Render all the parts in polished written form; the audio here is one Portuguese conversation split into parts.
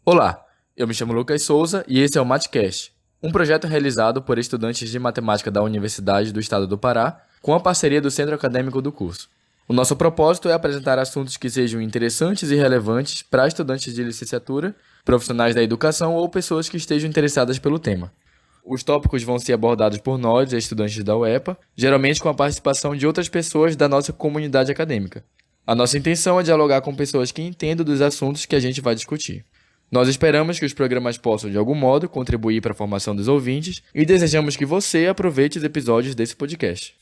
Olá, eu me chamo Lucas Souza e esse é o MatCast, um projeto realizado por estudantes de matemática da Universidade do Estado do Pará, com a parceria do Centro Acadêmico do curso. O nosso propósito é apresentar assuntos que sejam interessantes e relevantes para estudantes de licenciatura, profissionais da educação ou pessoas que estejam interessadas pelo tema. Os tópicos vão ser abordados por nós, estudantes da UEPA, geralmente com a participação de outras pessoas da nossa comunidade acadêmica. A nossa intenção é dialogar com pessoas que entendam dos assuntos que a gente vai discutir. Nós esperamos que os programas possam, de algum modo, contribuir para a formação dos ouvintes e desejamos que você aproveite os episódios desse podcast.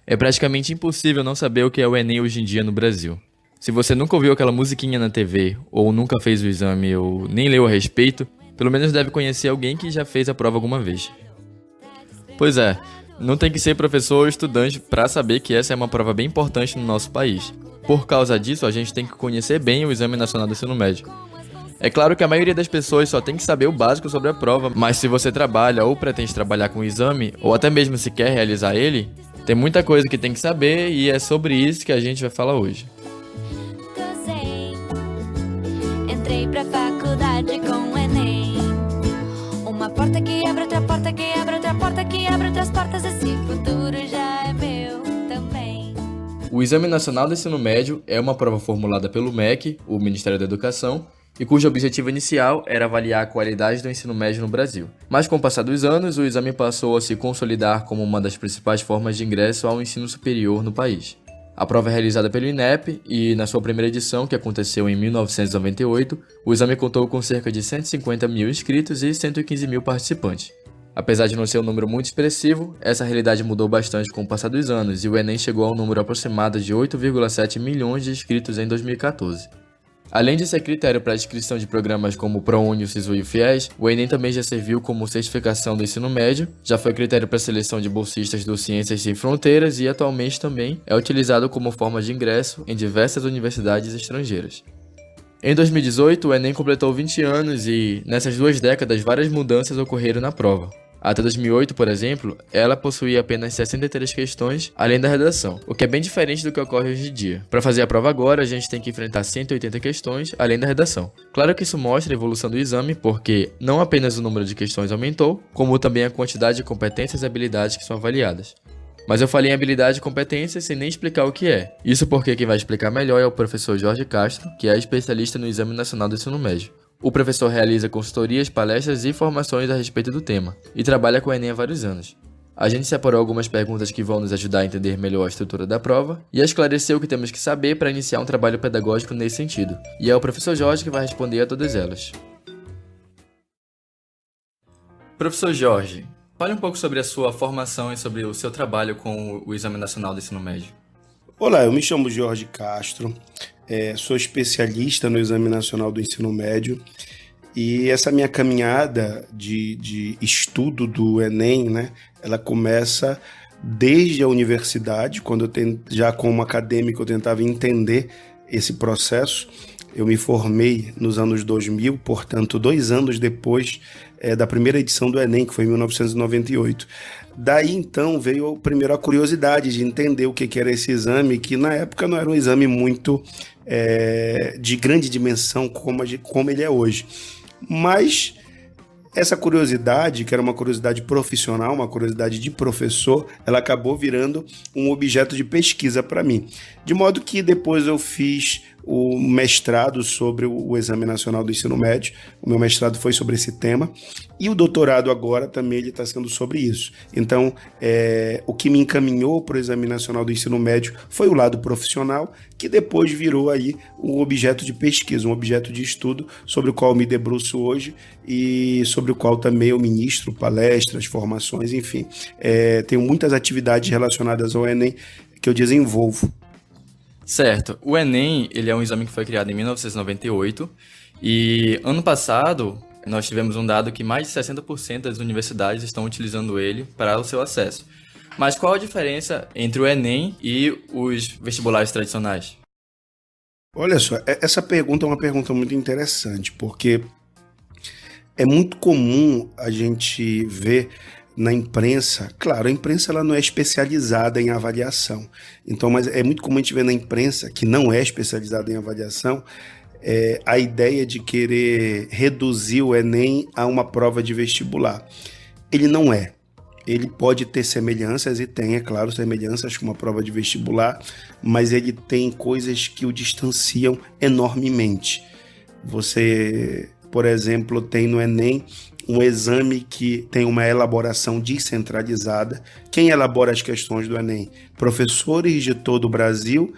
É praticamente impossível não saber o que é o Enem hoje em dia no Brasil. Se você nunca ouviu aquela musiquinha na TV, ou nunca fez o exame, ou nem leu a respeito, pelo menos deve conhecer alguém que já fez a prova alguma vez. Pois é, não tem que ser professor ou estudante para saber que essa é uma prova bem importante no nosso país. Por causa disso, a gente tem que conhecer bem o Exame Nacional do Ensino Médio. É claro que a maioria das pessoas só tem que saber o básico sobre a prova, mas se você trabalha ou pretende trabalhar com o exame, ou até mesmo se quer realizar ele, tem muita coisa que tem que saber e é sobre isso que a gente vai falar hoje. Entrei pra faculdade com o Enem. Uma porta que abre, outra porta que abre, outra porta que abre outras portas. Esse futuro já é meu também. O Exame Nacional do Ensino Médio é uma prova formulada pelo MEC, o Ministério da Educação, e cujo objetivo inicial era avaliar a qualidade do ensino médio no Brasil. Mas com o passar dos anos, o exame passou a se consolidar como uma das principais formas de ingresso ao ensino superior no país. A prova é realizada pelo INEP e, na sua primeira edição, que aconteceu em 1998, o exame contou com cerca de 150 mil inscritos e 115 mil participantes. Apesar de não ser um número muito expressivo, essa realidade mudou bastante com o passar dos anos e o Enem chegou a um número aproximado de 8,7 milhões de inscritos em 2014. Além de ser critério para a inscrição de programas como o ProUni, o SISU e o FIES, o Enem também já serviu como certificação do ensino médio, já foi critério para a seleção de bolsistas do Ciências Sem Fronteiras e atualmente também é utilizado como forma de ingresso em diversas universidades estrangeiras. Em 2018, o Enem completou 20 anos e, nessas 2 décadas, várias mudanças ocorreram na prova. Até 2008, por exemplo, ela possuía apenas 63 questões, além da redação, o que é bem diferente do que ocorre hoje em dia. Para fazer a prova agora, a gente tem que enfrentar 180 questões, além da redação. Claro que isso mostra a evolução do exame, porque não apenas o número de questões aumentou, como também a quantidade de competências e habilidades que são avaliadas. Mas eu falei em habilidade e competência sem nem explicar o que é. Isso porque quem vai explicar melhor é o professor Jorge Castro, que é especialista no Exame Nacional do Ensino Médio. O professor realiza consultorias, palestras e formações a respeito do tema, e trabalha com o Enem há vários anos. A gente separou algumas perguntas que vão nos ajudar a entender melhor a estrutura da prova e a esclarecer o que temos que saber para iniciar um trabalho pedagógico nesse sentido. E é o professor Jorge que vai responder a todas elas. Professor Jorge, fale um pouco sobre a sua formação e sobre o seu trabalho com o Exame Nacional do Ensino Médio. Olá, eu me chamo Jorge Castro, sou especialista no Exame Nacional do Ensino Médio e essa minha caminhada de estudo do Enem, né, ela começa desde a universidade, quando já como acadêmico eu tentava entender esse processo. Eu me formei nos anos 2000, portanto 2 anos depois da primeira edição do Enem, que foi em 1998. Daí então veio primeiro a curiosidade de entender o que era esse exame, que na época não era um exame muito de grande dimensão como ele é hoje. Mas essa curiosidade, que era uma curiosidade profissional, uma curiosidade de professor, ela acabou virando um objeto de pesquisa para mim. De modo que depois eu fiz o mestrado sobre o Exame Nacional do Ensino Médio. O meu mestrado foi sobre esse tema. E o doutorado agora também está sendo sobre isso. Então, o que me encaminhou para o Exame Nacional do Ensino Médio foi o lado profissional, que depois virou aí um objeto de pesquisa, um objeto de estudo sobre o qual eu me debruço hoje e sobre o qual também eu ministro palestras, formações, enfim. Tenho muitas atividades relacionadas ao Enem que eu desenvolvo. Certo, o Enem ele é um exame que foi criado em 1998 e ano passado nós tivemos um dado que mais de 60% das universidades estão utilizando ele para o seu acesso. Mas qual a diferença entre o Enem e os vestibulares tradicionais? Olha só, essa pergunta é uma pergunta muito interessante, porque é muito comum a gente ver na imprensa, claro, a imprensa ela não é especializada em avaliação, então, mas é muito comum a gente ver na imprensa, que não é especializada em avaliação, a ideia de querer reduzir o Enem a uma prova de vestibular. Ele não é. Ele pode ter semelhanças, e tem, é claro, semelhanças com uma prova de vestibular, mas ele tem coisas que o distanciam enormemente. Você, por exemplo, tem no Enem um exame que tem uma elaboração descentralizada. Quem elabora as questões do Enem? Professores de todo o Brasil,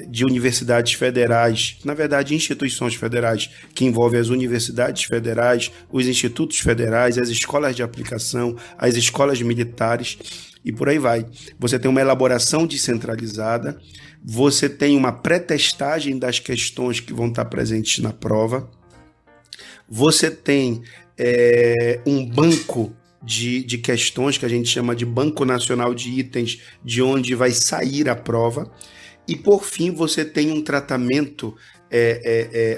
de universidades federais, na verdade instituições federais, que envolvem as universidades federais, os institutos federais, as escolas de aplicação, as escolas militares e por aí vai. Você tem uma elaboração descentralizada, você tem uma pré-testagem das questões que vão estar presentes na prova, você tem um banco de questões que a gente chama de Banco Nacional de Itens, de onde vai sair a prova. E, por fim, você tem um tratamento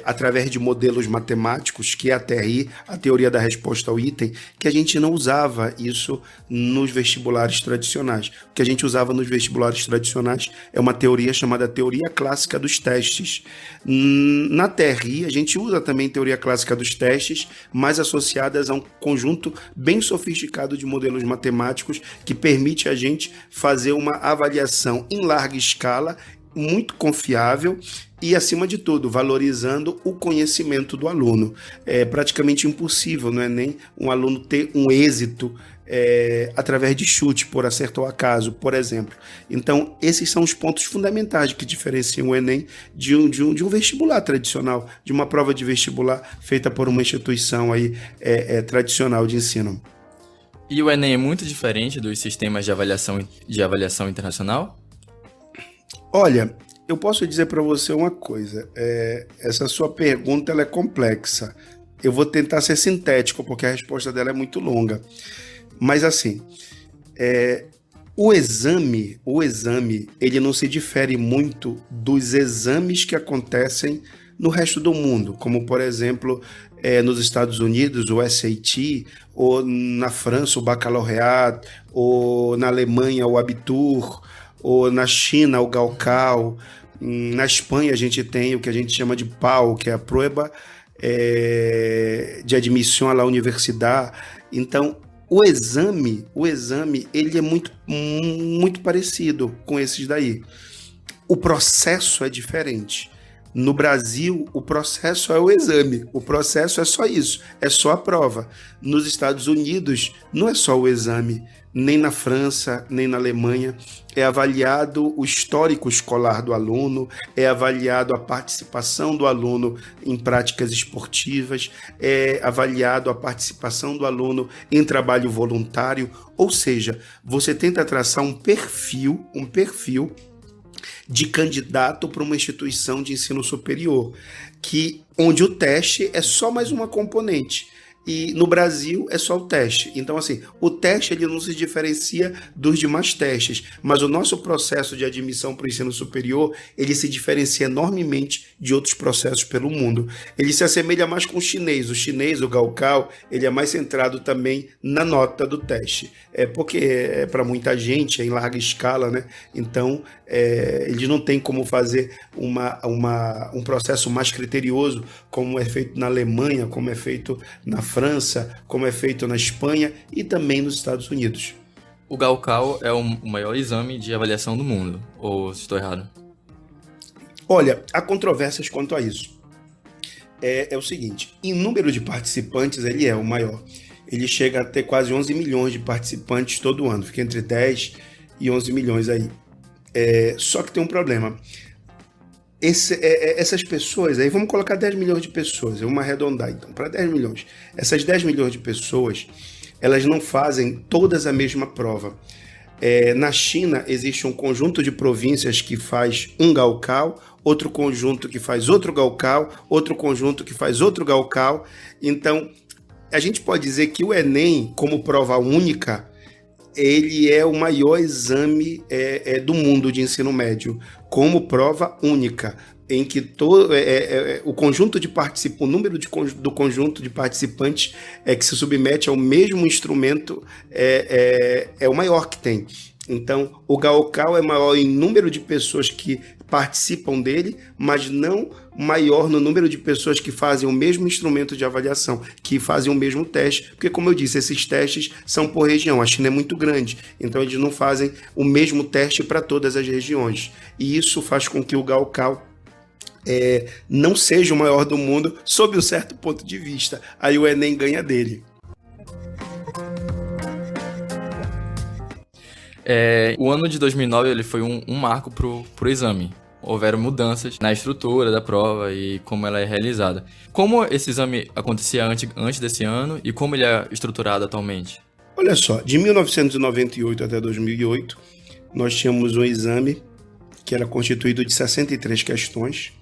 através de modelos matemáticos, que é a TRI, a teoria da resposta ao item, que a gente não usava isso nos vestibulares tradicionais. O que a gente usava nos vestibulares tradicionais é uma teoria chamada teoria clássica dos testes. Na TRI, a gente usa também teoria clássica dos testes, mas associadas a um conjunto bem sofisticado de modelos matemáticos que permite a gente fazer uma avaliação em larga escala, muito confiável e, acima de tudo, valorizando o conhecimento do aluno. É praticamente impossível, não é nem um aluno ter um êxito através de chute, por acerto ou acaso, por exemplo. Então, esses são os pontos fundamentais que diferenciam o Enem de um vestibular tradicional, de uma prova de vestibular feita por uma instituição aí, tradicional de ensino. E o Enem é muito diferente dos sistemas de avaliação internacional? Olha, eu posso dizer para você uma coisa, essa sua pergunta ela é complexa. Eu vou tentar ser sintético, porque a resposta dela é muito longa. Mas assim, o exame, ele não se difere muito dos exames que acontecem no resto do mundo, como, por exemplo, nos Estados Unidos, o SAT, ou na França, o Baccalaureat, ou na Alemanha, o Abitur, ou na China, o Gaokao. Na Espanha a gente tem o que a gente chama de PAU, que é a Prueba de Admissão à Universidade. Então, o exame, ele é muito parecido com esses daí. O processo é diferente. No Brasil, o processo é o exame, o processo é só isso, é só a prova. Nos Estados Unidos, não é só o exame, nem na França, nem na Alemanha. É avaliado o histórico escolar do aluno, é avaliado a participação do aluno em práticas esportivas, é avaliado a participação do aluno em trabalho voluntário, ou seja, você tenta traçar um perfil de candidato para uma instituição de ensino superior, onde o teste é só mais uma componente. E no Brasil é só o teste. Então, assim, o teste ele não se diferencia dos demais testes, mas o nosso processo de admissão para o ensino superior, ele se diferencia enormemente de outros processos pelo mundo. Ele se assemelha mais com o chinês. O chinês, o Gaokao, ele é mais centrado também na nota do teste. Porque para muita gente é em larga escala, né? Então, eles não têm como fazer um processo mais criterioso, como é feito na Alemanha, como é feito na França, como é feito na Espanha e também nos Estados Unidos. O Gaokao é o maior exame de avaliação do mundo, ou estou errado? Olha, há controvérsias quanto a isso. É o seguinte, em número de participantes ele é o maior. Ele chega a ter quase 11 milhões de participantes todo ano, fica entre 10 e 11 milhões aí. Só que tem um problema. Essas pessoas, aí vamos colocar 10 milhões de pessoas, vamos arredondar então, para 10 milhões. Essas 10 milhões de pessoas, elas não fazem todas a mesma prova. Na China, existe um conjunto de províncias que faz um Gaokao, outro conjunto que faz outro Gaokao, outro conjunto que faz outro Gaokao. Então, a gente pode dizer que o Enem, como prova única, ele é o maior exame do mundo de ensino médio, como prova única. em que o conjunto de participantes, o número do conjunto de participantes que se submete ao mesmo instrumento é o maior que tem. Então, o Gaokao é maior em número de pessoas que participam dele, mas não maior no número de pessoas que fazem o mesmo instrumento de avaliação, que fazem o mesmo teste, porque, como eu disse, esses testes são por região. A China é muito grande, então eles não fazem o mesmo teste para todas as regiões. E isso faz com que o Gaokao não seja o maior do mundo, sob um certo ponto de vista. Aí o Enem ganha dele. O ano de 2009 ele foi um marco pro exame. Houveram mudanças na estrutura da prova e como ela é realizada. Como esse exame acontecia antes desse ano e como ele é estruturado atualmente? Olha só, de 1998 até 2008, nós tínhamos um exame que era constituído de 63 questões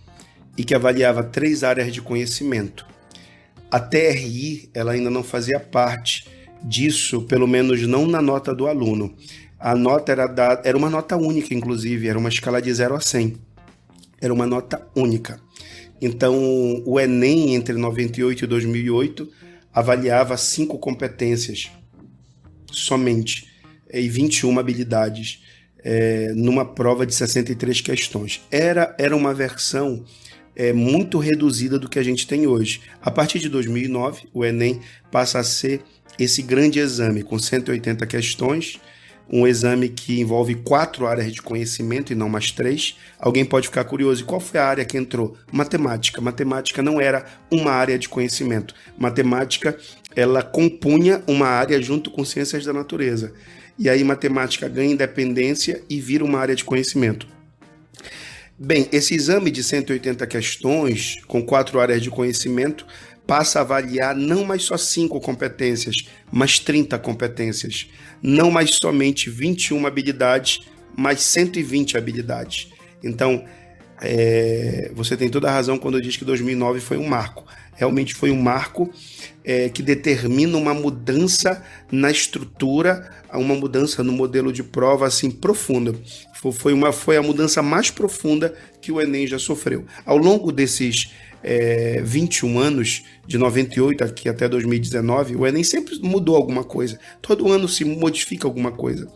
e que avaliava 3 áreas de conhecimento. A TRI ela ainda não fazia parte disso, pelo menos não na nota do aluno. A nota era uma nota única, inclusive, era uma escala de 0 a 100. Era uma nota única. Então, o Enem, entre 98 e 2008, avaliava 5 competências somente, e 21 habilidades, numa prova de 63 questões. Era uma versão muito reduzida do que a gente tem hoje. A partir de 2009, o Enem passa a ser esse grande exame, com 180 questões, um exame que envolve 4 áreas de conhecimento e não mais 3. Alguém pode ficar curioso, e qual foi a área que entrou? Matemática. Matemática não era uma área de conhecimento. Matemática, ela compunha uma área junto com ciências da natureza. E aí matemática ganha independência e vira uma área de conhecimento. Bem, esse exame de 180 questões, com 4 áreas de conhecimento, passa a avaliar não mais só 5 competências, mas 30 competências. Não mais somente 21 habilidades, mas 120 habilidades. Então, você tem toda a razão quando diz que 2009 foi um marco. Realmente foi um marco que determina uma mudança na estrutura, uma mudança no modelo de prova assim, profunda. Foi a mudança mais profunda que o Enem já sofreu. Ao longo desses 21 anos, de 98 aqui até 2019, o Enem sempre mudou alguma coisa. Todo ano se modifica alguma coisa.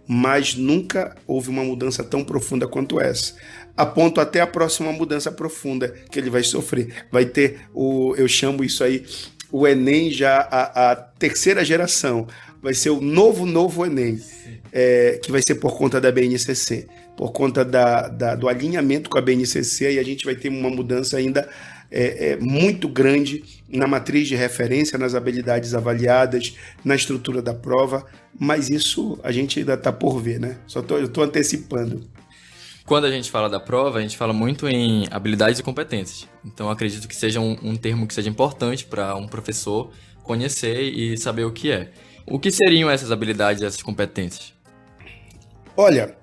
Mas nunca houve uma mudança tão profunda quanto essa. Aponto até a próxima mudança profunda que ele vai sofrer. Vai ter, eu chamo isso aí, o Enem já a terceira geração. Vai ser o novo Enem, que vai ser por conta da BNCC. Por conta do alinhamento com a BNCC, e a gente vai ter uma mudança ainda muito grande na matriz de referência, nas habilidades avaliadas, na estrutura da prova, mas isso a gente ainda está por ver, né? Eu estou antecipando. Quando a gente fala da prova, a gente fala muito em habilidades e competências. Então, acredito que seja um termo que seja importante para um professor conhecer e saber o que é. O que seriam essas habilidades e essas competências? Olha,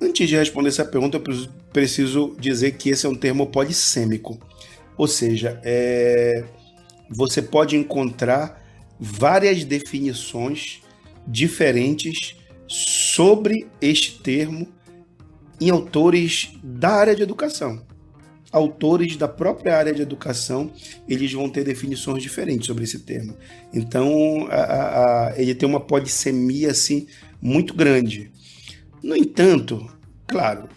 antes de responder essa pergunta, eu preciso dizer que esse é um termo polissêmico. Ou seja, você pode encontrar várias definições diferentes sobre este termo em autores da área de educação. Autores da própria área de educação, eles vão ter definições diferentes sobre esse termo. Então, ele tem uma polissemia assim, muito grande. No entanto, claro,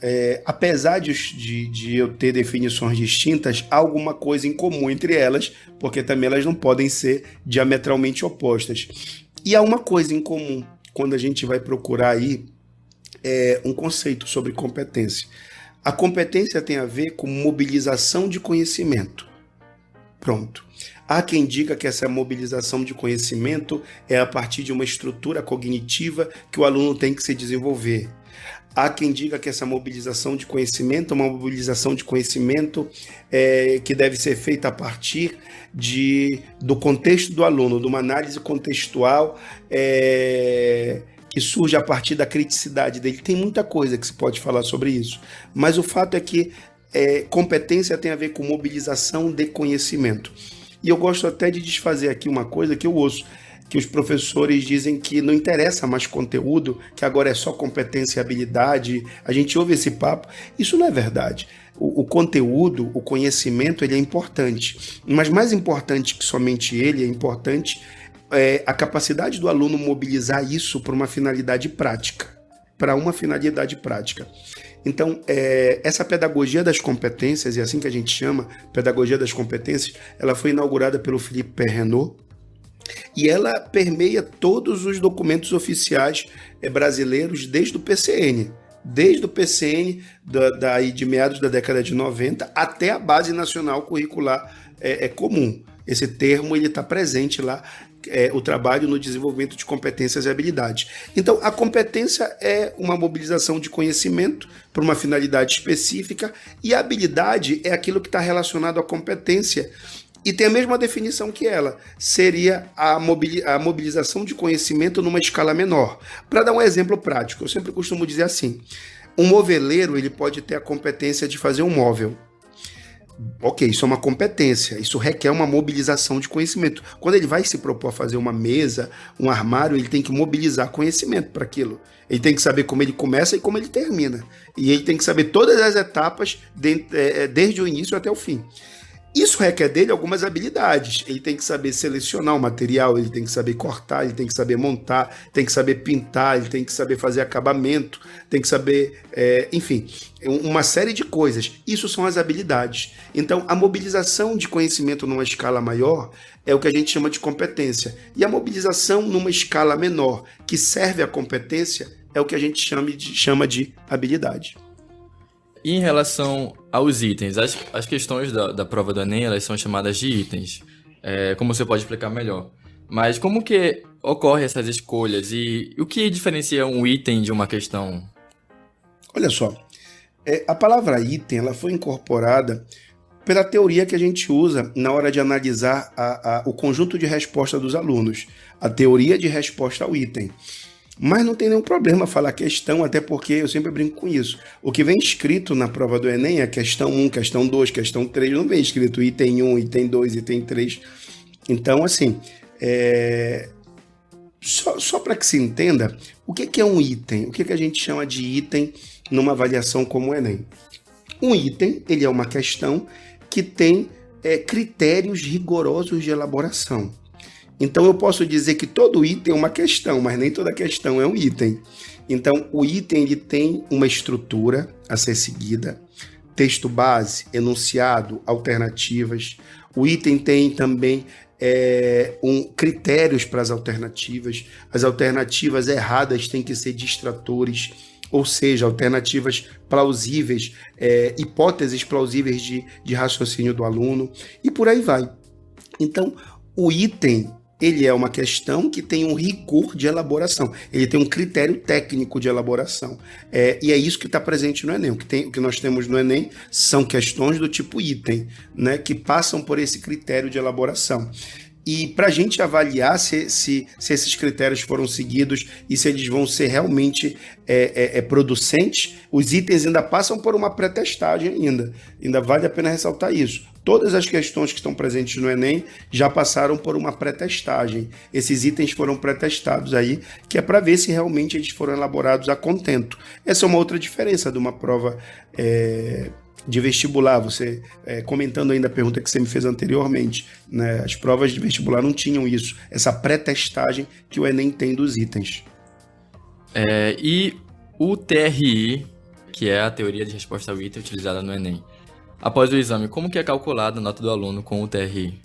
apesar de eu ter definições distintas, há alguma coisa em comum entre elas, porque também elas não podem ser diametralmente opostas. E há uma coisa em comum quando a gente vai procurar aí um conceito sobre competência. A competência tem a ver com mobilização de conhecimento. Pronto. Há quem diga que essa mobilização de conhecimento é a partir de uma estrutura cognitiva que o aluno tem que se desenvolver. Há quem diga que essa mobilização de conhecimento é uma mobilização de conhecimento que deve ser feita a partir do contexto do aluno, de uma análise contextual que surge a partir da criticidade dele. Tem muita coisa que se pode falar sobre isso, mas o fato é que competência tem a ver com mobilização de conhecimento. E eu gosto até de desfazer aqui uma coisa que eu ouço. que os professores dizem que não interessa mais conteúdo, que agora é só competência e habilidade. A gente ouve esse papo. Isso não é verdade. O conteúdo, o conhecimento, ele é importante. Mas mais importante que somente ele, é importante a capacidade do aluno mobilizar isso para uma finalidade prática. Então, essa pedagogia das competências, é assim que a gente chama, pedagogia das competências, ela foi inaugurada pelo Philippe Perrenot, e ela permeia todos os documentos oficiais brasileiros desde o PCN. Desde o PCN de meados da década de 90 até a Base Nacional Curricular Comum. Esse termo está presente lá, o trabalho no desenvolvimento de competências e habilidades. Então, a competência é uma mobilização de conhecimento para uma finalidade específica, e a habilidade é aquilo que está relacionado à competência e tem a mesma definição que ela, seria a mobilização de conhecimento numa escala menor. Para dar um exemplo prático, eu sempre costumo dizer assim, um moveleiro ele pode ter a competência de fazer um móvel. Ok, isso é uma competência, isso requer uma mobilização de conhecimento. Quando ele vai se propor a fazer uma mesa, um armário, ele tem que mobilizar conhecimento para aquilo. Ele tem que saber como ele começa e como ele termina. E ele tem que saber todas as etapas, desde o início até o fim. Isso requer dele algumas habilidades. Ele tem que saber selecionar o material, ele tem que saber cortar, ele tem que saber montar, tem que saber pintar, ele tem que saber fazer acabamento, tem que saber, enfim, uma série de coisas. Isso são as habilidades. Então, a mobilização de conhecimento numa escala maior é o que a gente chama de competência. E a mobilização numa escala menor, que serve à competência, é o que a gente chama de habilidade. E em relação aos itens, as questões da prova do Enem, elas são chamadas de itens. Como você pode explicar melhor? Mas como que ocorrem essas escolhas e o que diferencia um item de uma questão? Olha só, a palavra item ela foi incorporada pela teoria que a gente usa na hora de analisar o conjunto de resposta dos alunos, a teoria de resposta ao item. Mas não tem nenhum problema falar questão, até porque eu sempre brinco com isso. O que vem escrito na prova do Enem é questão 1, questão 2, questão 3, não vem escrito item 1, item 2, item 3. Então, assim, só para que se entenda, o que é um item? O que a gente chama de item numa avaliação como o Enem? Um item, ele é uma questão que tem critérios rigorosos de elaboração. Então eu posso dizer que todo item é uma questão, mas nem toda questão é um item. Então o item ele tem uma estrutura a ser seguida, texto base, enunciado, alternativas. O item tem também critérios para as alternativas. As alternativas erradas têm que ser distratores, ou seja, alternativas plausíveis, hipóteses plausíveis de raciocínio do aluno, e por aí vai. Então o item ele é uma questão que tem um rigor de elaboração, ele tem um critério técnico de elaboração, e é isso que está presente no Enem. O que nós temos no Enem são questões do tipo item, né, que passam por esse critério de elaboração. E para a gente avaliar se esses critérios foram seguidos e se eles vão ser realmente producentes, os itens ainda passam por uma pré-testagem ainda vale a pena ressaltar isso. Todas as questões que estão presentes no Enem já passaram por uma pré-testagem. Esses itens foram pré-testados aí, que é para ver se realmente eles foram elaborados a contento. Essa é uma outra diferença de uma prova de vestibular. Você, comentando ainda a pergunta que você me fez anteriormente, né? As provas de vestibular não tinham isso, essa pré-testagem que o Enem tem dos itens. E o TRI, que é a teoria de resposta ao item utilizada no Enem. Após o exame, como que é calculada a nota do aluno com o TRI?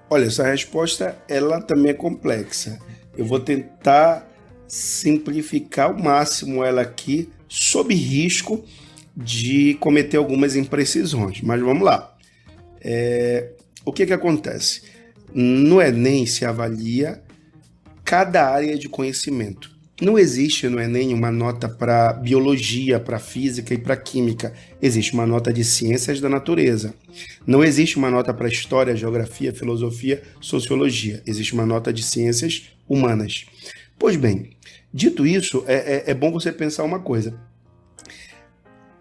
Olha, essa resposta ela também é complexa. Eu vou tentar simplificar ao máximo ela aqui, sob risco de cometer algumas imprecisões. Mas vamos lá. O que acontece? No Enem se avalia cada área de conhecimento. Não existe no Enem uma nota para biologia, para física e para química. Existe uma nota de ciências da natureza. Não existe uma nota para história, geografia, filosofia, sociologia. Existe uma nota de ciências humanas. Pois bem, dito isso, é bom você pensar uma coisa.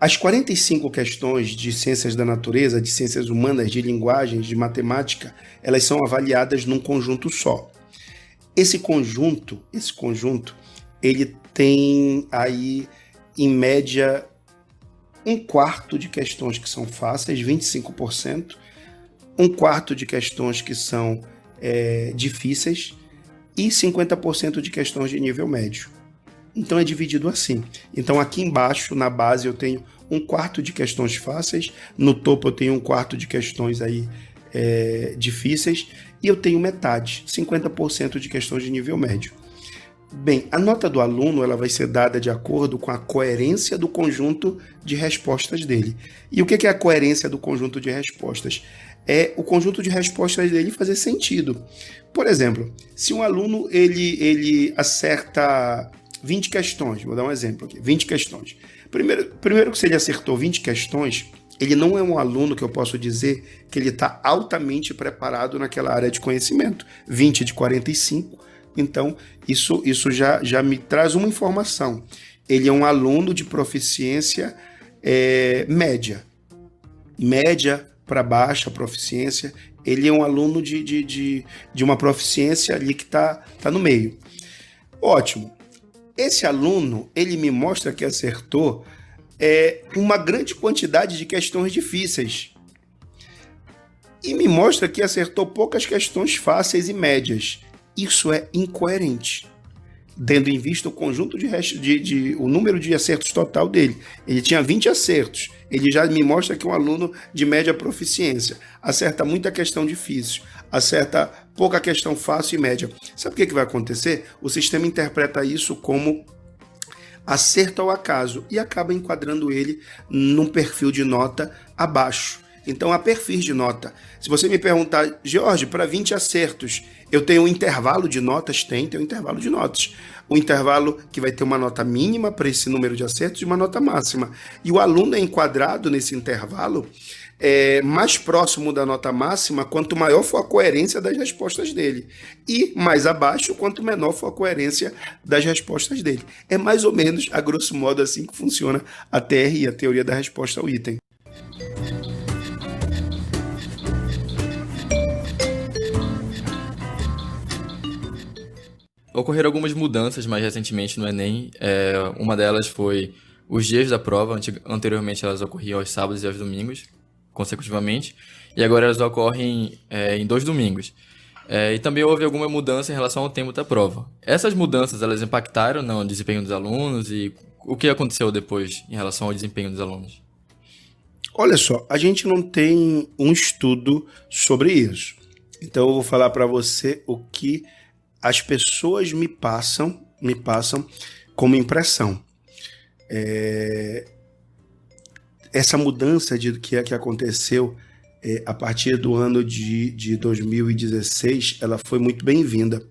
As 45 questões de ciências da natureza, de ciências humanas, de linguagens, de matemática, elas são avaliadas num conjunto só. Esse conjunto, ele tem aí, em média, um quarto de questões que são fáceis, 25%, um quarto de questões que são difíceis e 50% de questões de nível médio. Então é dividido assim. Então aqui embaixo, na base, eu tenho um quarto de questões fáceis, no topo eu tenho um quarto de questões aí difíceis e eu tenho metade, 50% de questões de nível médio. Bem, a nota do aluno ela vai ser dada de acordo com a coerência do conjunto de respostas dele. E o que é a coerência do conjunto de respostas? É o conjunto de respostas dele fazer sentido. Por exemplo, se um aluno ele acerta 20 questões, vou dar um exemplo aqui, 20 questões. Primeiro que se ele acertou 20 questões, ele não é um aluno que eu posso dizer que ele está altamente preparado naquela área de conhecimento. 20 de 45, então isso já me traz uma informação. Ele é um aluno de proficiência média para baixa proficiência. Ele é um aluno de uma proficiência ali que está no meio. Ótimo. Esse aluno, ele me mostra que acertou uma grande quantidade de questões difíceis. E me mostra que acertou poucas questões fáceis e médias. Isso é incoerente, tendo em vista o conjunto o número de acertos total dele. Ele tinha 20 acertos. Ele já me mostra que é um aluno de média proficiência. Acerta muita questão difícil. Acerta pouca questão fácil e média. Sabe o que vai acontecer? O sistema interpreta isso como acerto ao acaso e acaba enquadrando ele num perfil de nota abaixo. Então, há perfis de nota. Se você me perguntar, Jorge, para 20 acertos, eu tenho um intervalo de notas? Tem um intervalo de notas. Um intervalo que vai ter uma nota mínima para esse número de acertos e uma nota máxima. E o aluno é enquadrado nesse intervalo mais próximo da nota máxima, quanto maior for a coerência das respostas dele. E mais abaixo, quanto menor for a coerência das respostas dele. É mais ou menos, a grosso modo, assim que funciona a TRI, a teoria da resposta ao item. Ocorreram algumas mudanças mais recentemente no Enem. Uma delas foi os dias da prova. Anteriormente elas ocorriam aos sábados e aos domingos, consecutivamente. E agora elas ocorrem em 2 domingos. E também houve alguma mudança em relação ao tempo da prova. Essas mudanças, elas impactaram no desempenho dos alunos? E o que aconteceu depois em relação ao desempenho dos alunos? Olha só, a gente não tem um estudo sobre isso. Então eu vou falar para você o que as pessoas me passam como impressão. Essa mudança que aconteceu a partir do ano de 2016, ela foi muito bem-vinda.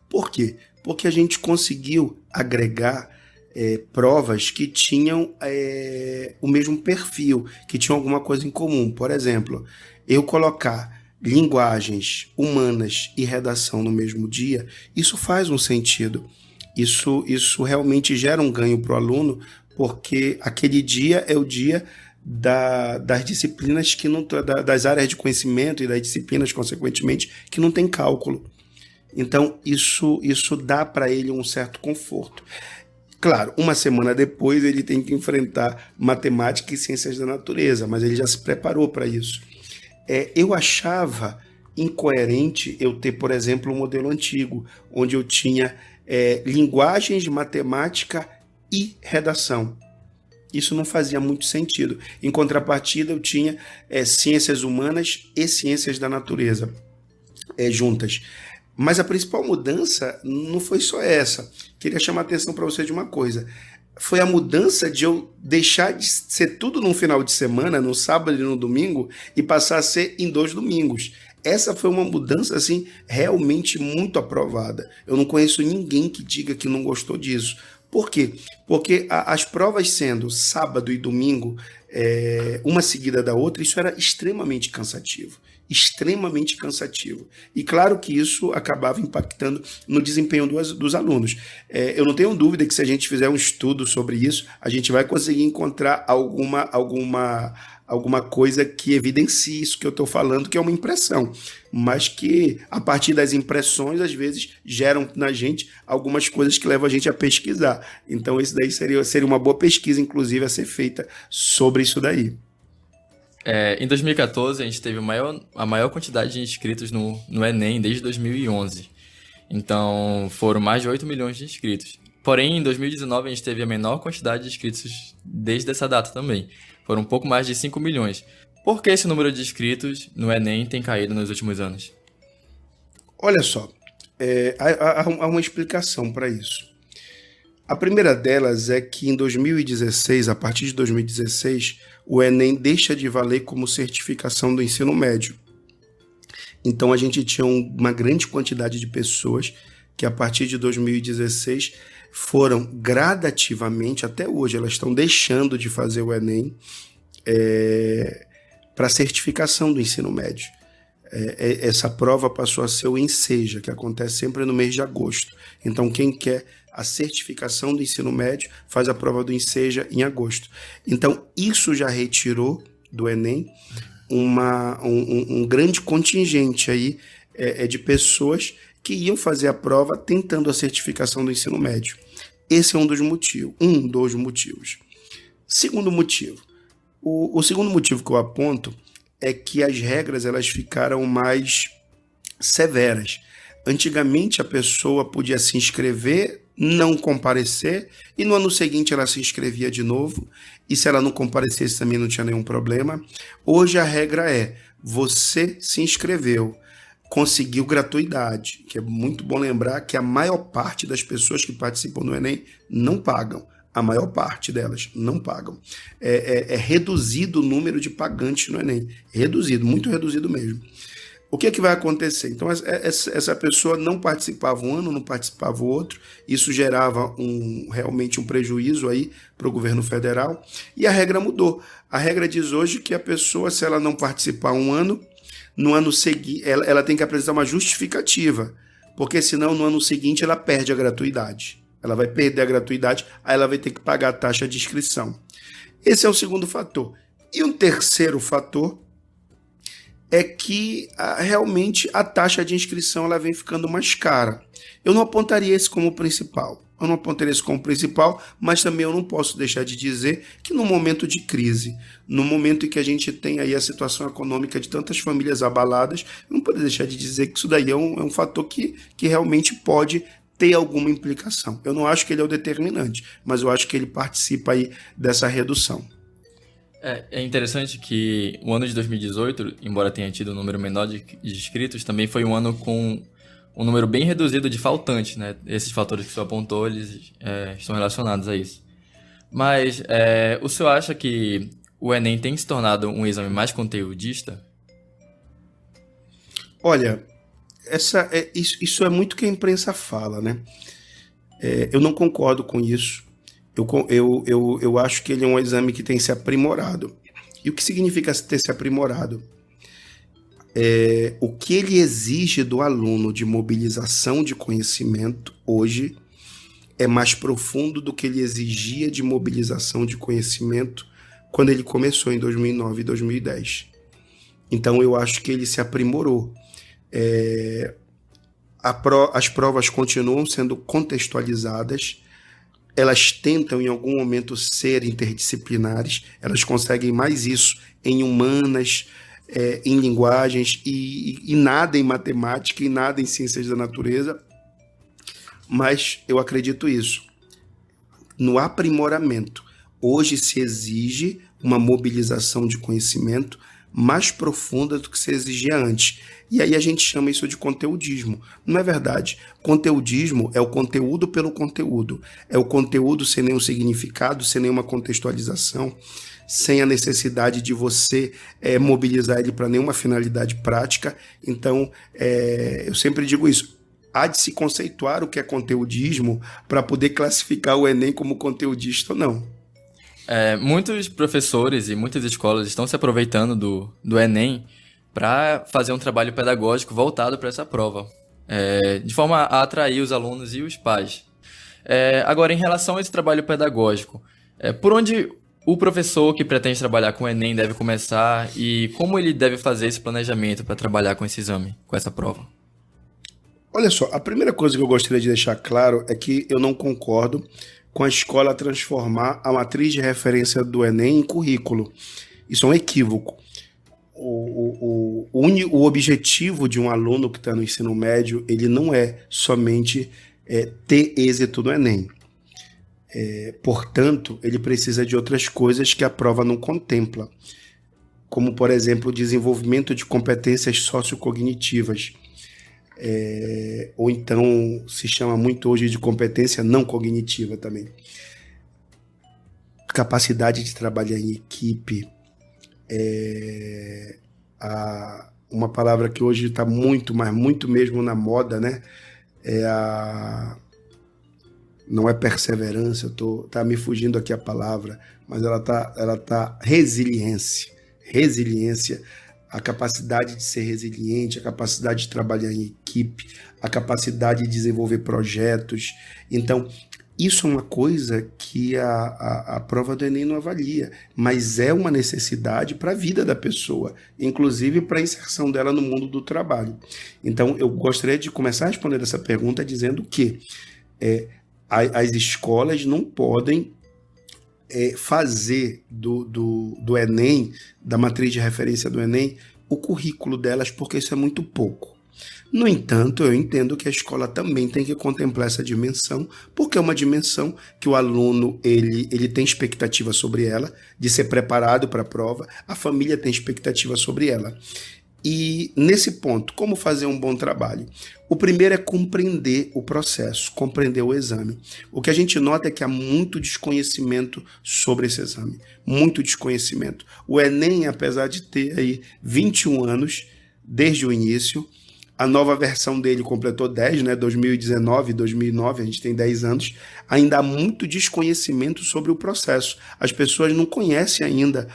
Por quê? Porque a gente conseguiu agregar provas que tinham o mesmo perfil, que tinham alguma coisa em comum. Por exemplo, eu colocar linguagens humanas e redação no mesmo dia, isso faz um sentido. Isso realmente gera um ganho para o aluno, porque aquele dia é o dia das disciplinas que não, das áreas de conhecimento e das disciplinas, consequentemente, que não tem cálculo. Então, isso dá para ele um certo conforto. Claro, uma semana depois ele tem que enfrentar matemática e ciências da natureza, mas ele já se preparou para isso. Eu achava incoerente eu ter, por exemplo, um modelo antigo, onde eu tinha linguagens, matemática e redação. Isso não fazia muito sentido. Em contrapartida, eu tinha ciências humanas e ciências da natureza juntas. Mas a principal mudança não foi só essa. Queria chamar a atenção para você de uma coisa. Foi a mudança de eu deixar de ser tudo num final de semana, no sábado e no domingo, e passar a ser em 2 domingos. Essa foi uma mudança assim, realmente muito aprovada. Eu não conheço ninguém que diga que não gostou disso. Por quê? Porque as provas sendo sábado e domingo, uma seguida da outra, isso era extremamente cansativo. Extremamente cansativo. E claro que isso acabava impactando no desempenho dos alunos. Eu não tenho dúvida que se a gente fizer um estudo sobre isso, a gente vai conseguir encontrar alguma coisa que evidencie isso que eu estou falando, que é uma impressão, mas que a partir das impressões, às vezes, geram na gente algumas coisas que levam a gente a pesquisar. Então isso daí seria uma boa pesquisa, inclusive, a ser feita sobre isso daí. Em 2014, a gente teve a maior quantidade de inscritos no Enem desde 2011. Então, foram mais de 8 milhões de inscritos. Porém, em 2019, a gente teve a menor quantidade de inscritos desde essa data também. Foram um pouco mais de 5 milhões. Por que esse número de inscritos no Enem tem caído nos últimos anos? Olha só, há uma explicação para isso. A primeira delas é que em 2016, a partir de 2016, o Enem deixa de valer como certificação do ensino médio. Então a gente tinha uma grande quantidade de pessoas que a partir de 2016 foram gradativamente, até hoje, elas estão deixando de fazer o Enem para certificação do ensino médio. Essa prova passou a ser o Enseja, que acontece sempre no mês de agosto. Então quem quer a certificação do ensino médio faz a prova do Enseja em agosto. Então isso já retirou do Enem um grande contingente aí, de pessoas que iam fazer a prova tentando a certificação do ensino médio. Esse é um dos motivos. Segundo motivo. O segundo motivo que eu aponto é que as regras elas ficaram mais severas. Antigamente a pessoa podia se inscrever, não comparecer, e no ano seguinte ela se inscrevia de novo, e se ela não comparecesse também não tinha nenhum problema. Hoje a regra é, você se inscreveu, conseguiu gratuidade, que é muito bom lembrar que a maior parte das pessoas que participam do Enem não pagam. A maior parte delas não pagam. É reduzido o número de pagantes no Enem. Reduzido, muito reduzido mesmo. O que é que vai acontecer? Então, essa pessoa não participava um ano, não participava o outro. Isso gerava realmente um prejuízo aí para o governo federal. E a regra mudou. A regra diz hoje que a pessoa, se ela não participar um ano, no ano seguinte, ela tem que apresentar uma justificativa. Porque senão, no ano seguinte, ela perde a gratuidade. Ela vai perder a gratuidade, aí ela vai ter que pagar a taxa de inscrição. Esse é o segundo fator. E um terceiro fator é que realmente a taxa de inscrição ela vem ficando mais cara. Eu não apontaria esse como principal. Mas também eu não posso deixar de dizer que no momento de crise, no momento em que a gente tem aí a situação econômica de tantas famílias abaladas, eu não posso deixar de dizer que isso daí é um fator que realmente pode ter alguma implicação. Eu não acho que ele é o determinante, mas eu acho que ele participa aí dessa redução. É interessante que o ano de 2018, embora tenha tido um número menor de inscritos, também foi um ano com um número bem reduzido de faltantes, né? Esses fatores que você apontou, eles estão relacionados a isso. Mas o senhor acha que o Enem tem se tornado um exame mais conteudista? Olha, isso é muito que a imprensa fala, né? Eu não concordo com isso. Eu acho que ele é um exame que tem se aprimorado. E o que significa ter se aprimorado? O que ele exige do aluno de mobilização de conhecimento hoje é mais profundo do que ele exigia de mobilização de conhecimento quando ele começou em 2009 e 2010. Então eu acho que ele se aprimorou. As provas continuam sendo contextualizadas, elas tentam em algum momento ser interdisciplinares, elas conseguem mais isso em humanas, em linguagens e nada em matemática e nada em ciências da natureza, mas eu acredito isso. No aprimoramento, hoje se exige uma mobilização de conhecimento mais profunda do que se exigia antes. E aí a gente chama isso de conteudismo. Não é verdade. Conteudismo é o conteúdo pelo conteúdo. É o conteúdo sem nenhum significado, sem nenhuma contextualização, sem a necessidade de você mobilizar ele para nenhuma finalidade prática. Então, eu sempre digo isso. Há de se conceituar o que é conteudismo para poder classificar o Enem como conteudista ou não. Muitos professores e muitas escolas estão se aproveitando do Enem para fazer um trabalho pedagógico voltado para essa prova, de forma a atrair os alunos e os pais. Agora, em relação a esse trabalho pedagógico, por onde o professor que pretende trabalhar com o Enem deve começar e como ele deve fazer esse planejamento para trabalhar com esse exame, com essa prova? Olha só, a primeira coisa que eu gostaria de deixar claro é que eu não concordo com a escola transformar a matriz de referência do Enem em currículo. Isso é um equívoco. O objetivo de um aluno que está no ensino médio, ele não é somente ter êxito no Enem. Portanto, ele precisa de outras coisas que a prova não contempla, como, por exemplo, o desenvolvimento de competências sociocognitivas, ou então se chama muito hoje de competência não cognitiva também. Capacidade de trabalhar em equipe, uma palavra que hoje está muito, mas muito mesmo na moda, né? Não é perseverança, tá me fugindo aqui a palavra, mas ela tá resiliência, a capacidade de ser resiliente, a capacidade de trabalhar em equipe, a capacidade de desenvolver projetos. Então, isso é uma coisa que a prova do Enem não avalia, mas é uma necessidade para a vida da pessoa, inclusive para a inserção dela no mundo do trabalho. Então, eu gostaria de começar a responder essa pergunta dizendo que as escolas não podem fazer do Enem, da matriz de referência do Enem, o currículo delas, porque isso é muito pouco. No entanto, eu entendo que a escola também tem que contemplar essa dimensão, porque é uma dimensão que o aluno ele tem expectativa sobre ela, de ser preparado para a prova, a família tem expectativa sobre ela. E nesse ponto, como fazer um bom trabalho? O primeiro é compreender o processo, compreender o exame. O que a gente nota é que há muito desconhecimento sobre esse exame, muito desconhecimento. O Enem, apesar de ter aí 21 anos desde o início, a nova versão dele completou 10, né? 2019, 2009, a gente tem 10 anos. Ainda há muito desconhecimento sobre o processo. As pessoas não conhecem ainda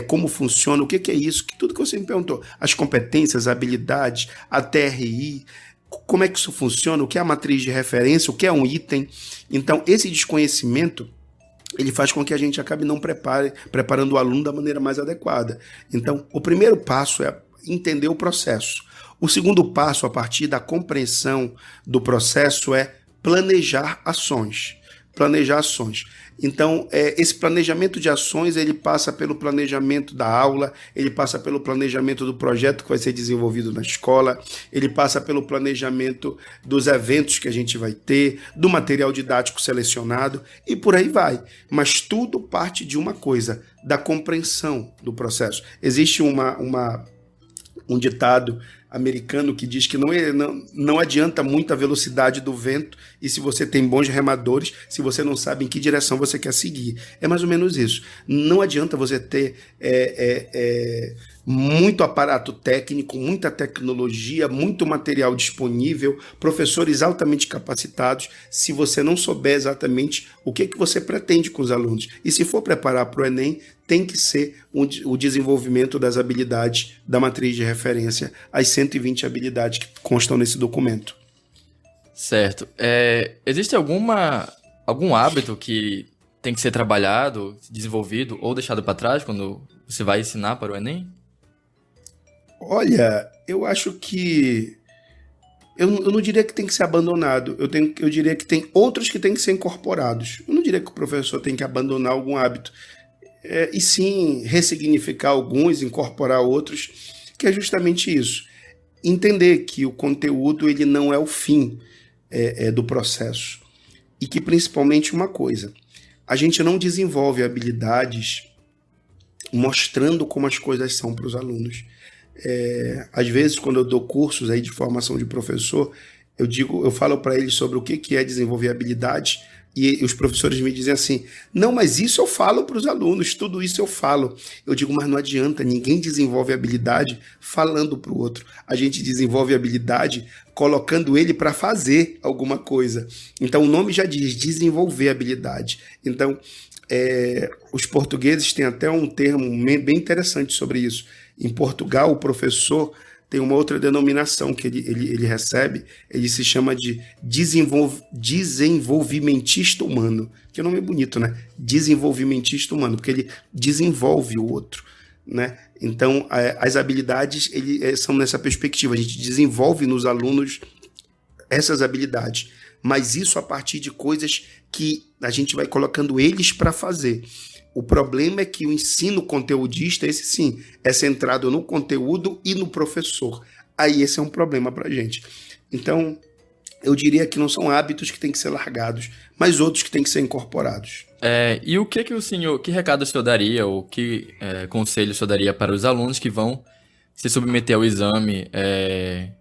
como funciona, o que é isso, tudo que você me perguntou. As competências, habilidades, a TRI, como é que isso funciona, o que é a matriz de referência, o que é um item. Então, esse desconhecimento, ele faz com que a gente acabe não preparando o aluno da maneira mais adequada. Então, o primeiro passo é entender o processo. O segundo passo, a partir da compreensão do processo, é planejar ações. Então, esse planejamento de ações, ele passa pelo planejamento da aula, ele passa pelo planejamento do projeto que vai ser desenvolvido na escola, ele passa pelo planejamento dos eventos que a gente vai ter, do material didático selecionado e por aí vai. Mas tudo parte de uma coisa, da compreensão do processo. Existe um ditado americano que diz que não adianta muito a velocidade do vento e se você tem bons remadores, se você não sabe em que direção você quer seguir. É mais ou menos isso. Não adianta você ter muito aparato técnico, muita tecnologia, muito material disponível, professores altamente capacitados, se você não souber exatamente o que você pretende com os alunos. E se for preparar para o Enem, tem que ser o desenvolvimento das habilidades da matriz de referência, as 120 habilidades que constam nesse documento. Certo. Existe algum hábito que tem que ser trabalhado, desenvolvido ou deixado para trás quando você vai ensinar para o Enem? Olha, eu acho que eu não diria que tem que ser abandonado, eu diria que tem outros que têm que ser incorporados. Eu não diria que o professor tem que abandonar algum hábito, e sim ressignificar alguns, incorporar outros, que é justamente isso. Entender que o conteúdo ele não é o fim do processo e que principalmente uma coisa, a gente não desenvolve habilidades mostrando como as coisas são para os alunos. Às vezes, quando eu dou cursos aí de formação de professor, eu falo para eles sobre o que é desenvolver habilidades e os professores me dizem assim, não, mas isso eu falo para os alunos, tudo isso eu falo. Eu digo, mas não adianta, ninguém desenvolve habilidade falando para o outro. A gente desenvolve habilidade colocando ele para fazer alguma coisa. Então, o nome já diz, desenvolver habilidade. Então, Os portugueses têm até um termo bem interessante sobre isso. Em Portugal, o professor tem uma outra denominação que ele recebe, ele se chama de desenvolvimentista humano, que é um nome bonito, né? Desenvolvimentista humano, porque ele desenvolve o outro, né? Então, as habilidades são nessa perspectiva, a gente desenvolve nos alunos essas habilidades, mas isso a partir de coisas que a gente vai colocando eles para fazer. O problema é que o ensino conteudista, esse sim, é centrado no conteúdo e no professor. Aí esse é um problema para a gente. Então, eu diria que não são hábitos que têm que ser largados, mas outros que têm que ser incorporados. E o que o senhor, que recado o senhor daria, ou que conselho o senhor daria para os alunos que vão se submeter ao exame?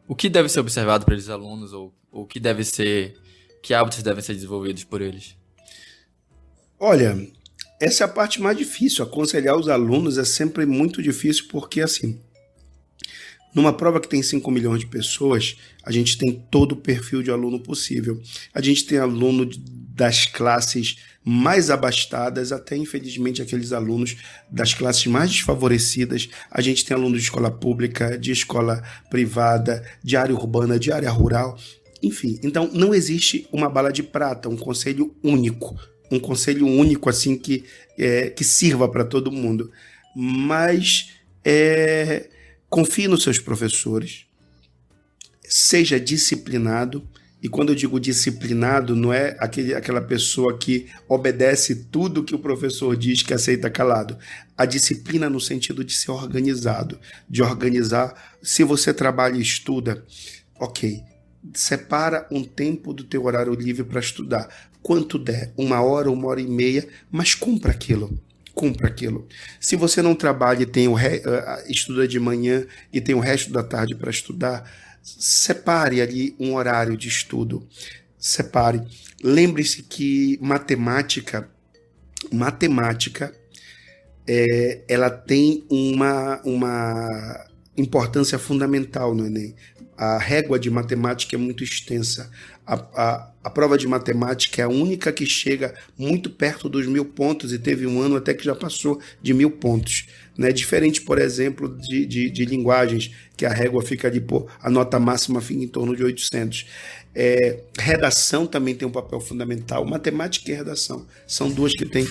O que deve ser observado para esses alunos, ou o que deve ser, que hábitos devem ser desenvolvidos por eles? Olha, essa é a parte mais difícil. Aconselhar os alunos é sempre muito difícil, porque assim, numa prova que tem 5 milhões de pessoas, a gente tem todo o perfil de aluno possível. A gente tem aluno das classes mais abastadas, até infelizmente aqueles alunos das classes mais desfavorecidas. A gente tem alunos de escola pública, de escola privada, de área urbana, de área rural. Enfim, então não existe uma bala de prata, um conselho único. Um conselho único, assim, que sirva para todo mundo. Mas confie nos seus professores, seja disciplinado. E quando eu digo disciplinado, não é aquela pessoa que obedece tudo que o professor diz, que aceita calado. A disciplina no sentido de ser organizado, de organizar. Se você trabalha e estuda, ok, separa um tempo do teu horário livre para estudar. Quanto der, 1 hora e meia, mas cumpra aquilo. Se você não trabalha e estuda de manhã e tem o resto da tarde para estudar, separe ali um horário de estudo. Separe. Lembre-se que matemática, ela tem uma importância fundamental no Enem. A régua de matemática é muito extensa. A prova de matemática é a única que chega muito perto dos 1.000 pontos, e teve um ano até que já passou de 1.000 pontos. Né? Diferente, por exemplo, de linguagens, que a régua fica ali, a nota máxima fica em torno de 800. Redação também tem um papel fundamental. Matemática e redação são duas que têm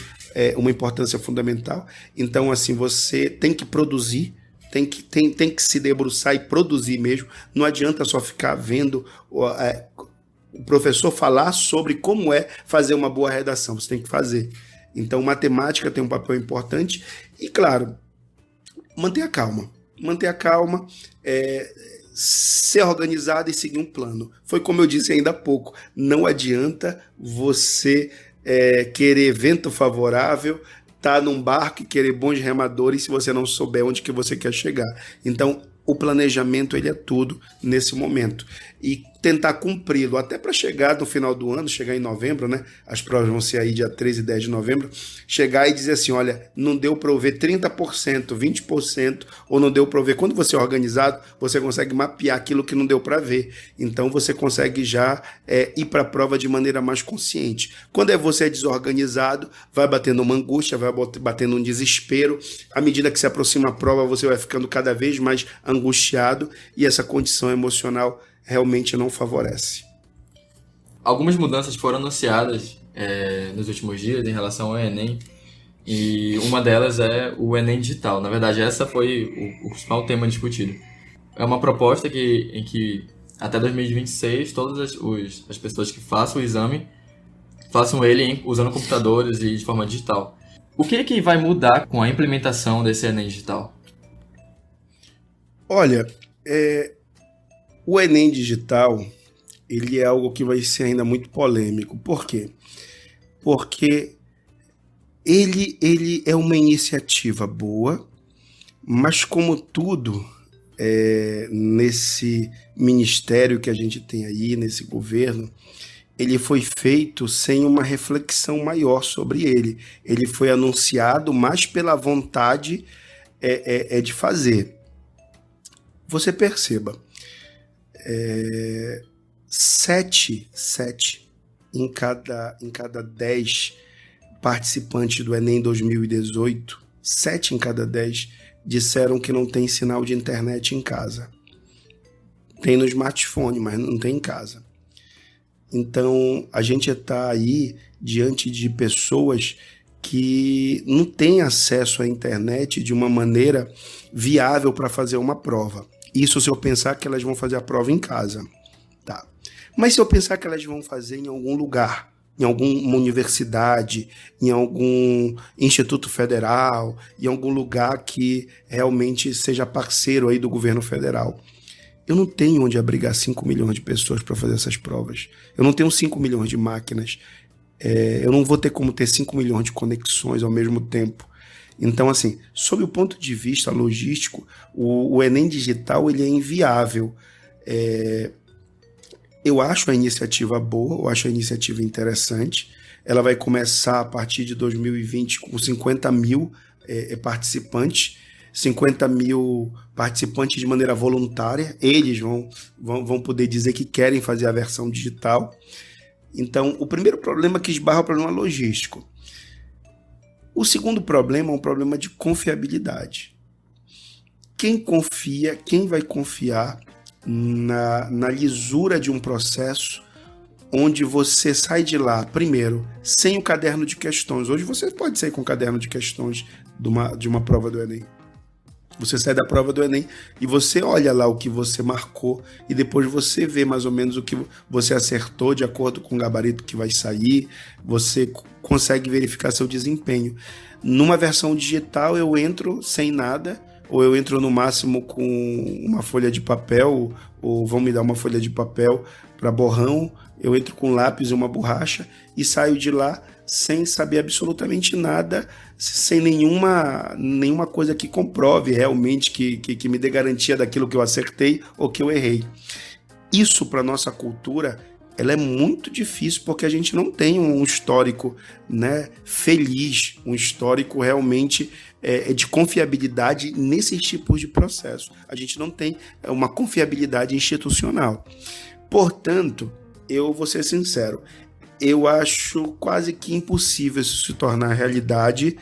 uma importância fundamental. Então, assim, você tem que produzir, tem que se debruçar e produzir mesmo. Não adianta só ficar vendo o professor falar sobre como é fazer uma boa redação. Você tem que fazer. Então, matemática tem um papel importante. E, claro, manter a calma. Ser organizado e seguir um plano. Foi como eu disse ainda há pouco. Não adianta você querer vento favorável, tá num barco e querer bons remadores se você não souber onde que você quer chegar. Então, o planejamento, ele é tudo nesse momento. E tentar cumpri-lo até para chegar no final do ano, chegar em novembro, né? As provas vão ser aí dia 13 e 10 de novembro. Chegar e dizer assim, olha, não deu para eu ver 30%, 20%, ou não deu para eu ver. Quando você é organizado, você consegue mapear aquilo que não deu para ver. Então, você consegue já ir para a prova de maneira mais consciente. Quando você é desorganizado, vai batendo uma angústia, vai batendo um desespero. À medida que se aproxima a prova, você vai ficando cada vez mais angustiado, e essa condição emocional realmente não favorece. Algumas mudanças foram anunciadas nos últimos dias em relação ao Enem, e uma delas é o Enem digital. Na verdade, essa foi o principal tema discutido. É uma proposta em que até 2026 todas as pessoas que façam o exame façam ele usando computadores e de forma digital. O que vai mudar com a implementação desse Enem digital? Olha, o Enem digital, ele é algo que vai ser ainda muito polêmico. Por quê? Porque ele é uma iniciativa boa, mas como tudo nesse ministério que a gente tem aí, nesse governo, ele foi feito sem uma reflexão maior sobre ele. Ele foi anunciado mais pela vontade de fazer. Você perceba, 7 em cada 10 participantes do Enem 2018, 7 em cada 10 disseram que não tem sinal de internet em casa. Tem no smartphone, mas não tem em casa. Então, a gente está aí diante de pessoas que não têm acesso à internet de uma maneira viável para fazer uma prova. Isso se eu pensar que elas vão fazer a prova em casa. Tá. Mas se eu pensar que elas vão fazer em algum lugar, em alguma universidade, em algum instituto federal, em algum lugar que realmente seja parceiro aí do governo federal. Eu não tenho onde abrigar 5 milhões de pessoas para fazer essas provas. Eu não tenho 5 milhões de máquinas. Eu não vou ter como ter 5 milhões de conexões ao mesmo tempo. Então, assim, sob o ponto de vista logístico, o Enem digital ele é inviável. Eu acho a iniciativa boa, eu acho a iniciativa interessante. Ela vai começar a partir de 2020 com 50 mil participantes. 50 mil participantes de maneira voluntária. Eles vão poder dizer que querem fazer a versão digital. Então, o primeiro problema que esbarra é o problema logístico. O segundo problema é um problema de confiabilidade. Quem vai confiar na lisura de um processo onde você sai de lá, primeiro, sem o caderno de questões. Hoje você pode sair com o caderno de questões de uma prova do Enem. Você sai da prova do Enem e você olha lá o que você marcou e depois você vê mais ou menos o que você acertou de acordo com o gabarito que vai sair, você consegue verificar seu desempenho. Numa versão digital eu entro sem nada, ou eu entro no máximo com uma folha de papel, ou vão me dar uma folha de papel para borrão, eu entro com lápis e uma borracha e saio de lá sem saber absolutamente nada, sem nenhuma coisa que comprove realmente, que me dê garantia daquilo que eu acertei ou que eu errei. Isso, para a nossa cultura, ela é muito difícil, porque a gente não tem um histórico, né, feliz, um histórico realmente de confiabilidade nesses tipos de processo. A gente não tem uma confiabilidade institucional. Portanto, eu vou ser sincero, eu acho quase que impossível isso se tornar realidade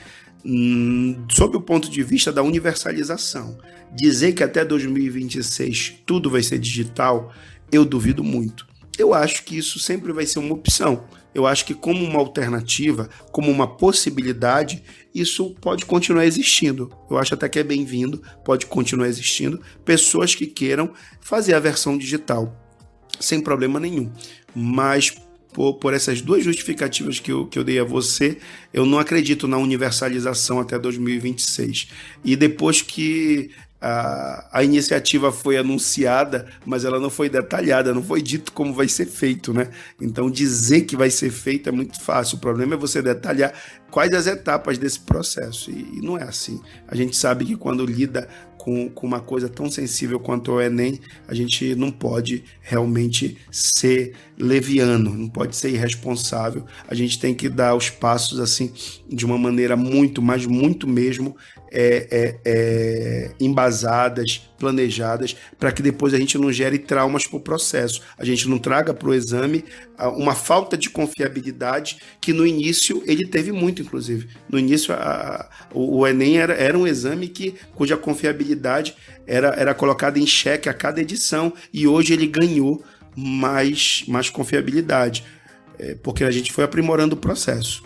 sob o ponto de vista da universalização. Dizer que até 2026 tudo vai ser digital, eu duvido muito. Eu acho que isso sempre vai ser uma opção. Eu acho que como uma alternativa, como uma possibilidade, isso pode continuar existindo. Eu acho até que é bem-vindo, pode continuar existindo pessoas que queiram fazer a versão digital, sem problema nenhum. Mas por essas duas justificativas que eu dei a você, eu não acredito na universalização até 2026. E depois que a iniciativa foi anunciada, mas ela não foi detalhada, não foi dito como vai ser feito, né? Então, dizer que vai ser feito é muito fácil. O problema é você detalhar quais as etapas desse processo. E não é assim. A gente sabe que quando lida com uma coisa tão sensível quanto o Enem, a gente não pode realmente ser leviano, não pode ser irresponsável. A gente tem que dar os passos assim de uma maneira muito, mas muito mesmo embasadas, planejadas, para que depois a gente não gere traumas para o processo. A gente não traga para o exame uma falta de confiabilidade que no início ele teve muito, inclusive. No início o Enem era um exame cuja confiabilidade era colocada em xeque a cada edição, e hoje ele ganhou mais confiabilidade, porque a gente foi aprimorando o processo.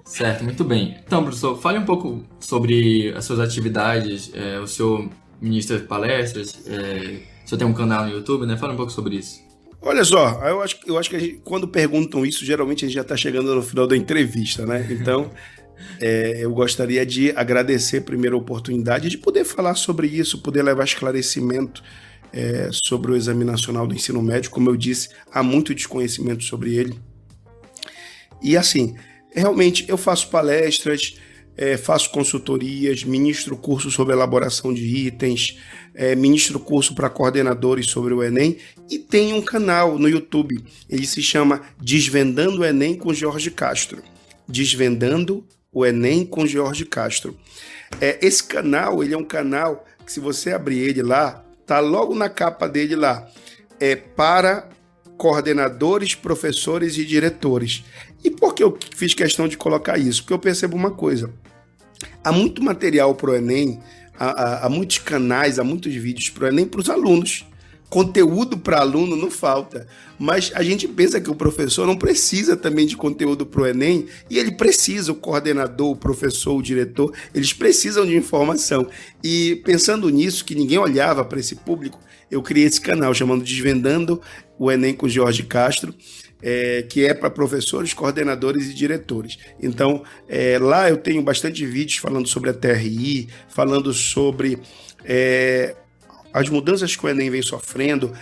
Certo, muito bem. Então, professor, fale um pouco sobre as suas atividades. O senhor ministra palestras, o senhor tem um canal no YouTube, né? Fala um pouco sobre isso. Olha só, eu acho que quando perguntam isso, geralmente a gente já está chegando no final da entrevista, né? Então, eu gostaria de agradecer primeiro a oportunidade de poder falar sobre isso, poder levar esclarecimento sobre o Exame Nacional do Ensino Médio. Como eu disse, há muito desconhecimento sobre ele. E assim, realmente eu faço palestras, faço consultorias, ministro curso sobre elaboração de itens, ministro curso para coordenadores sobre o Enem, e tenho um canal no YouTube. Ele se chama Desvendando o Enem com Jorge Castro. Desvendando o Enem com Jorge Castro. Esse canal, ele é um canal que, se você abrir ele lá, tá logo na capa dele lá, para coordenadores, professores e diretores. E por que eu fiz questão de colocar isso? Porque eu percebo uma coisa. Há muito material para o Enem, há muitos canais, há muitos vídeos para o Enem para os alunos. Conteúdo para aluno não falta, mas a gente pensa que o professor não precisa também de conteúdo para o Enem, e ele precisa, o coordenador, o professor, o diretor, eles precisam de informação. E pensando nisso, que ninguém olhava para esse público, eu criei esse canal chamando Desvendando o Enem com Jorge Castro, que é para professores, coordenadores e diretores. Então, lá eu tenho bastante vídeos falando sobre a TRI, falando sobre as mudanças que o Enem vem sofrendo.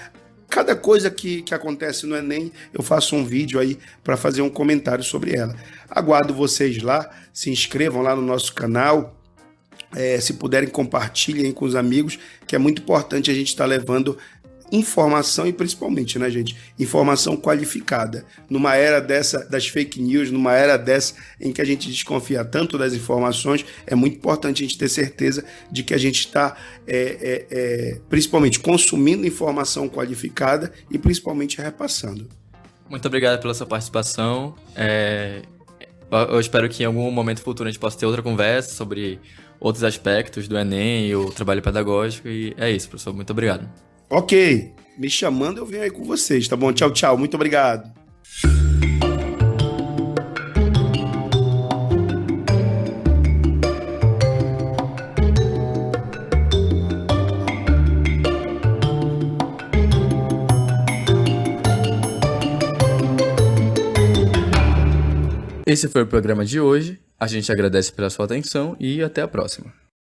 Cada coisa que acontece no Enem, eu faço um vídeo aí para fazer um comentário sobre ela. Aguardo vocês lá, se inscrevam lá no nosso canal, se puderem compartilhem com os amigos, que é muito importante a gente estar levando informação e principalmente, né, gente, informação qualificada. Numa era dessa das fake news, numa era dessa em que a gente desconfia tanto das informações, é muito importante a gente ter certeza de que a gente está principalmente consumindo informação qualificada e principalmente repassando. Muito obrigado pela sua participação. Eu espero que em algum momento futuro a gente possa ter outra conversa sobre outros aspectos do Enem e o trabalho pedagógico. E é isso, professor. Muito obrigado. Ok, me chamando eu venho aí com vocês, tá bom? Tchau, tchau, muito obrigado. Esse foi o programa de hoje. A gente agradece pela sua atenção e até a próxima.